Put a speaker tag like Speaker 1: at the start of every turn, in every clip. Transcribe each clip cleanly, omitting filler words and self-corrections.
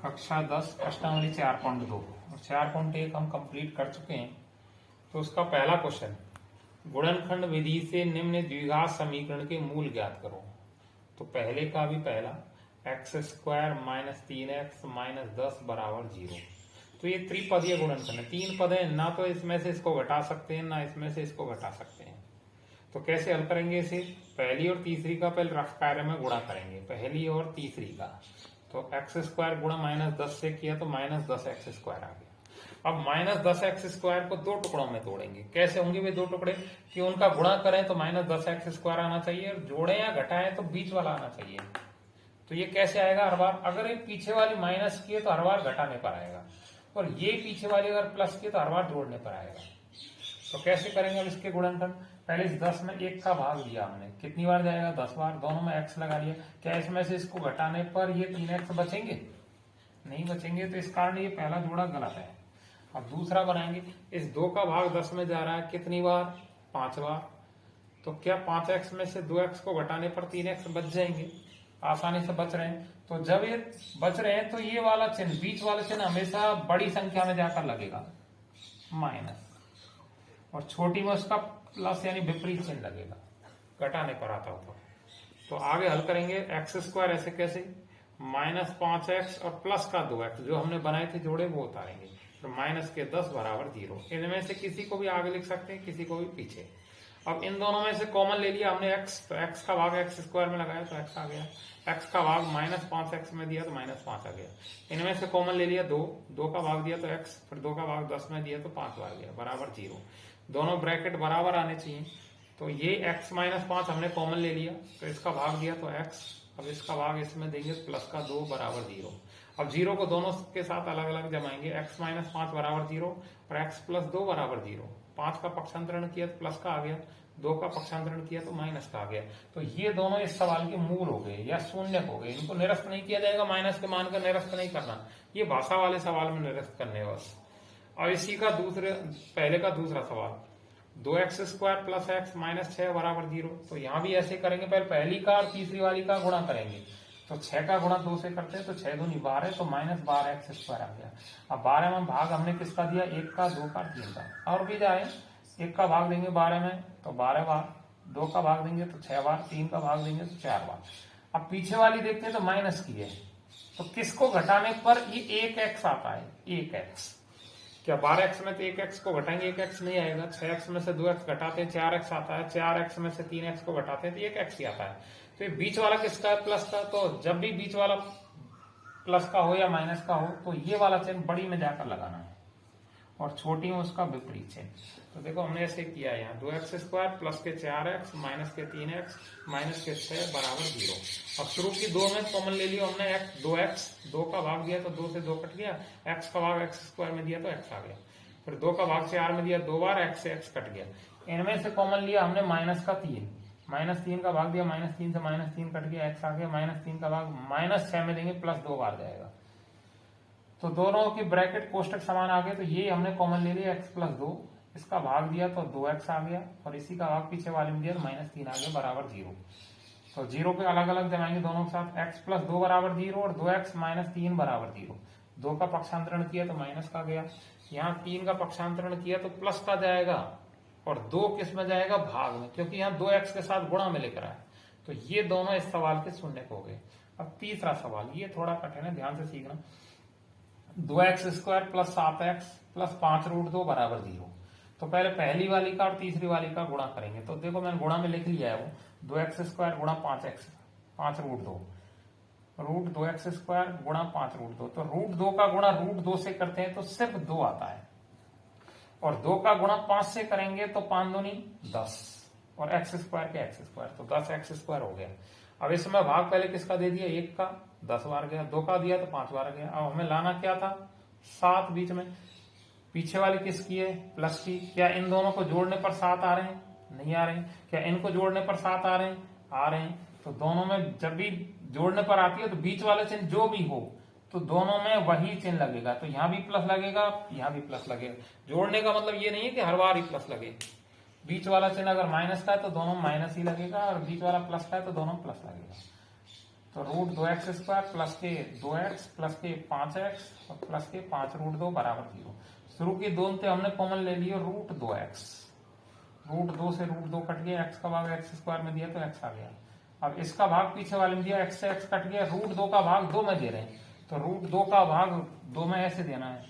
Speaker 1: कक्षा 10 प्रश्नावली 4.2 और 4.1 हम कंप्लीट कर चुके हैं। तो उसका पहला क्वेश्चन, गुणनखंड विधि से निम्न द्विघात समीकरण के मूल ज्ञात करो। तो पहले का भी पहला x square minus 3x minus 10 बराबर 0। तो ये त्रिपदीय गुणनखंड है, तीन पद है, ना तो इसमें से इसको घटा सकते हैं ना इसमें से इसको घटा सकते हैं। तो कैसे हल करेंगे इसे? पहली और तीसरी का पहले रफ कार्य में गुणा करेंगे, पहली और तीसरी का। तो एक्स स्क्वायर गुणा माइनस 10 से किया तो माइनस 10 एक्स स्क्वायर आ गया। अब माइनस 10 एक्स स्क्वायर को दो टुकड़ों में तोड़ेंगे। कैसे होंगे वे दो टुकड़े कि उनका गुणा करें तो माइनस 10 एक्स स्क्वायर आना चाहिए, और जोड़े या घटाएं तो बीच वाला आना चाहिए। तो ये कैसे आएगा? हर बार अगर ये पीछे वाली माइनस की है तो हर बार घटाने पर आएगा, और ये पीछे वाली अगर प्लस की तो हर बार जोड़ने पर आएगा। तो कैसे करेंगे अब इसके गुणनखंड? पहले इस 10 में 1 का भाग लिया हमने, कितनी बार जाएगा? 10 बार। दोनों में x लगा लिया। क्या इसमें से इसको घटाने पर ये 3x बचेंगे? नहीं बचेंगे, तो इस कारण ये पहला जोड़ा गलत है। अब दूसरा बनाएंगे। इस 2 का भाग 10 में जा रहा है, कितनी बार? 5 बार। तो क्या 5x में से 2x को घटाने पर 3x बच जाएंगे? आसानी से बच रहे हैं। तो जब ये बच रहे हैं तो ये वाला चिन्ह, बीच वाला चिन्ह हमेशा बड़ी संख्या में जाकर लगेगा, माइनस, और छोटी में उसका प्लस यानी विपरीत चिन्ह लगेगा, घटाने पर आता होगा। तो आगे हल करेंगे। एक्स स्क्वायर ऐसे कैसे? माइनस 5x और प्लस का 2x जो हमने बनाए थे जोड़े वो उतारेंगे। तो माइनस के 10 बराबर 0। इनमें से किसी को भी आगे लिख सकते हैं, किसी को भी पीछे। अब इन दोनों में से कॉमन ले लिया हमने x, तो x का भाग एक्स स्क्वायर में लगाया तो x आ गया। x का भाग माइनस 5x में दिया तो माइनस 5 आ गया। इनमें से कॉमन ले लिया 2 का भाग दिया तो x, फिर 2 का भाग 10 में दिया तो 5 बार गया, बराबर 0। दोनों ब्रैकेट बराबर आने चाहिए। तो ये x माइनस 5 हमने कॉमन ले लिया, तो इसका भाग दिया तो x, अब इसका भाग इसमें देंगे तो प्लस का 2 बराबर 0। अब 0 को दोनों के साथ अलग अलग जमाएंगे। x माइनस 5 बराबर 0 और x प्लस 2 बराबर 0। 5 का पक्षांतरण किया तो प्लस का आ गया, 2 का पक्षांतरण किया तो माइनस का आ गया। तो ये दोनों इस सवाल के मूल हो गए या शून्य हो गए। इनको निरस्त नहीं किया जाएगा, माइनस के मान का निरस्त नहीं करना, ये भाषा वाले सवाल में निरस्त करने बस। और इसी का पहले का दूसरा सवाल, 2x square plus x minus 6 बराबर 0। तो यहाँ भी ऐसे करेंगे, पहले पहली का और तीसरी वाली का गुणा करेंगे। तो 6 का गुणा 2 से करते हैं तो 6 दूनी 12, तो माइनस 12x स्क्वायर आ गया। अब 12 में भाग हमने किसका दिया? 1 का, 2 का, 3 का। और भी जाए, 1 का भाग देंगे 12 में तो 12 बार, 2 का भाग देंगे तो 6 बार, 3 का भाग देंगे तो 4 बार। अब पीछे वाली देखते हैं तो माइनस की है, तो किसको घटाने पर ये 1x आता है? 1x। क्या 12x में तो 1x को घटाएंगे, 1x नहीं आएगा। 6x में से 2x घटाते हैं 4x आता है, 4x में से 3x को घटाते हैं तो 1x ही आता है। तो ये बीच वाला किसका है? प्लस का। तो जब भी बीच वाला प्लस का हो या माइनस का हो तो ये वाला चिन्ह बड़ी में जाकर लगाना है, और छोटी में उसका विपरीत चिन्ह। तो देखो हमने ऐसे किया है, यहाँ 2x स्क्वायर प्लस के 4x माइनस के 3x माइनस के 6 बराबर 0। अब शुरू की 2 में कॉमन ले लिया हमने, 2x, 2 का भाग दिया तो 2 से 2 कट गया, x का भाग एक्स स्क्वायर में दिया तो x आ गया, फिर 2 का भाग 4 में दिया 2 बार, x से x कट गया। इनमें से कॉमन लिया हमने माइनस का 3, माइनस 3 का भाग दिया, माइनस 3 से माइनस 3 कट गया, x आ गया। माइनस 3 का भाग माइनस 6 में देंगे, प्लस 2 बार जाएगा। तो दोनों की ब्रैकेट कोष्टक समान आ गए, तो ये हमने कॉमन ले लिया x प्लस 2, इसका भाग दिया तो 2x आ गया, और इसी का भाग पीछे वाले में दिया तो माइनस 3 आ गया, बराबर 0। तो 0 पे अलग अलग जमाएंगे दोनों के साथ। x प्लस 2 बराबर 0 और 2x माइनस 3 बराबर 0। 2 का पक्षांतरण किया तो माइनस का गया, यहाँ 3 का पक्षांतरण किया तो प्लस का जाएगा, और 2 किस में जाएगा? भाग में, क्योंकि यहाँ 2x के साथ गुणा में लेकर आया। तो ये दोनों इस सवाल के शून्य हो गए। अब तीसरा सवाल, ये थोड़ा कठिन है, ध्यान से सीखना। 2x square plus 7x plus 5 root 2 बराबर 0। तो पहले पहली वाली का और तीसरी वाली का गुणा करेंगे। तो देखो मैंने गुणा में लिख लिया है, वो 2x स्क्वायर गुणा 5x, 5 root 2, root 2x square गुणा 5 रूट 2। तो रूट 2 का गुणा रूट 2 से करते हैं तो सिर्फ 2 आता है, और 2 का गुणा 5 से करेंगे तो 5 दूनी 10, और x स्क्वायर के x स्क्वायर, तो 10x स्क्वायर हो गया। अब इसमें भाग पहले किसका दे दिया? 1 का, 10 बार गया, 2 का दिया तो 5 बार गया। अब हमें लाना क्या था? 7 बीच में। पीछे वाली किसकी है? प्लस की। क्या इन दोनों को जोड़ने पर 7 आ रहे हैं? नहीं आ रहे हैं। क्या इनको जोड़ने पर 7 आ रहे हैं? आ रहे हैं। तो दोनों में जब भी जोड़ने पर आती है तो बीच वाला चिन्ह जो भी हो तो दोनों में वही चिन्ह लगेगा। तो यहाँ भी प्लस लगेगा, यहाँ भी प्लस लगेगा। जोड़ने का मतलब ये नहीं है कि हर बार ही प्लस लगे। बीच वाला चिन्ह अगर माइनस का है तो दोनों माइनस ही लगेगा, और बीच वाला प्लस का है तो दोनों प्लस लगेगा। तो रूट 2x स्क्वायर प्लस के 2x प्लस के 5x और प्लस के 5 रूट 2 बराबर 0। शुरू के दोनों थे हमने कॉमन ले लिए रूट 2x, रूट 2 से रूट 2 कट गया, x का भाग x स्क्वायर में दिया तो x आ गया। अब इसका भाग पीछे वाले में दिया, x से x कट गया, रूट 2 का भाग 2 में दे रहे हैं तो रूट 2 का भाग 2 में ऐसे देना है,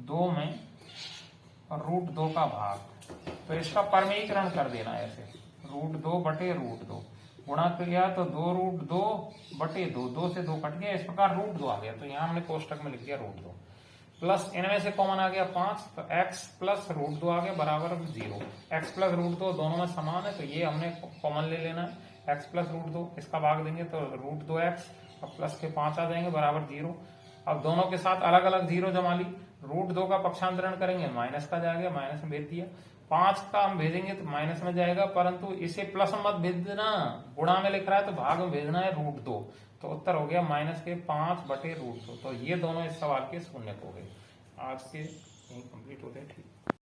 Speaker 1: 2 में और रूट 2 का भाग, तो इसका परमीकरण कर देना है ऐसे, रूट 2 बटे रूट 2 गुणा किया तो 2 रूट 2 बटे 2, 2 से 2 कट गया, इस प्रकार रूट 2 आ गया। तो यहाँ हमने कोष्टक में लिख दिया रूट 2 प्लस इनमें से कॉमन आ गया 5, तो x प्लस रूट 2 आ गया बराबर 0। x प्लस रूट 2 दोनों में समान है तो ये हमने कॉमन ले लेना है, x प्लस रूट 2 इसका भाग देंगे तो रूट 2x और प्लस के 5 आ जाएंगे बराबर 0। अब दोनों के साथ अलग अलग 0 जमा ली, रूट 2 का पक्षांतरण करेंगे माइनस का जाएगा, माइनस में भेज दिया, 5 का हम भेजेंगे तो माइनस में जाएगा, परंतु इसे प्लस में मत भेज देना, गुणा में लिख रहा है तो भाग में भेजना है रूट 2, तो उत्तर हो गया माइनस के 5 बटे रूट 2। तो ये दोनों इस सवाल के शून्य हो गए। आज के यही कंप्लीट हो गए। ठीक।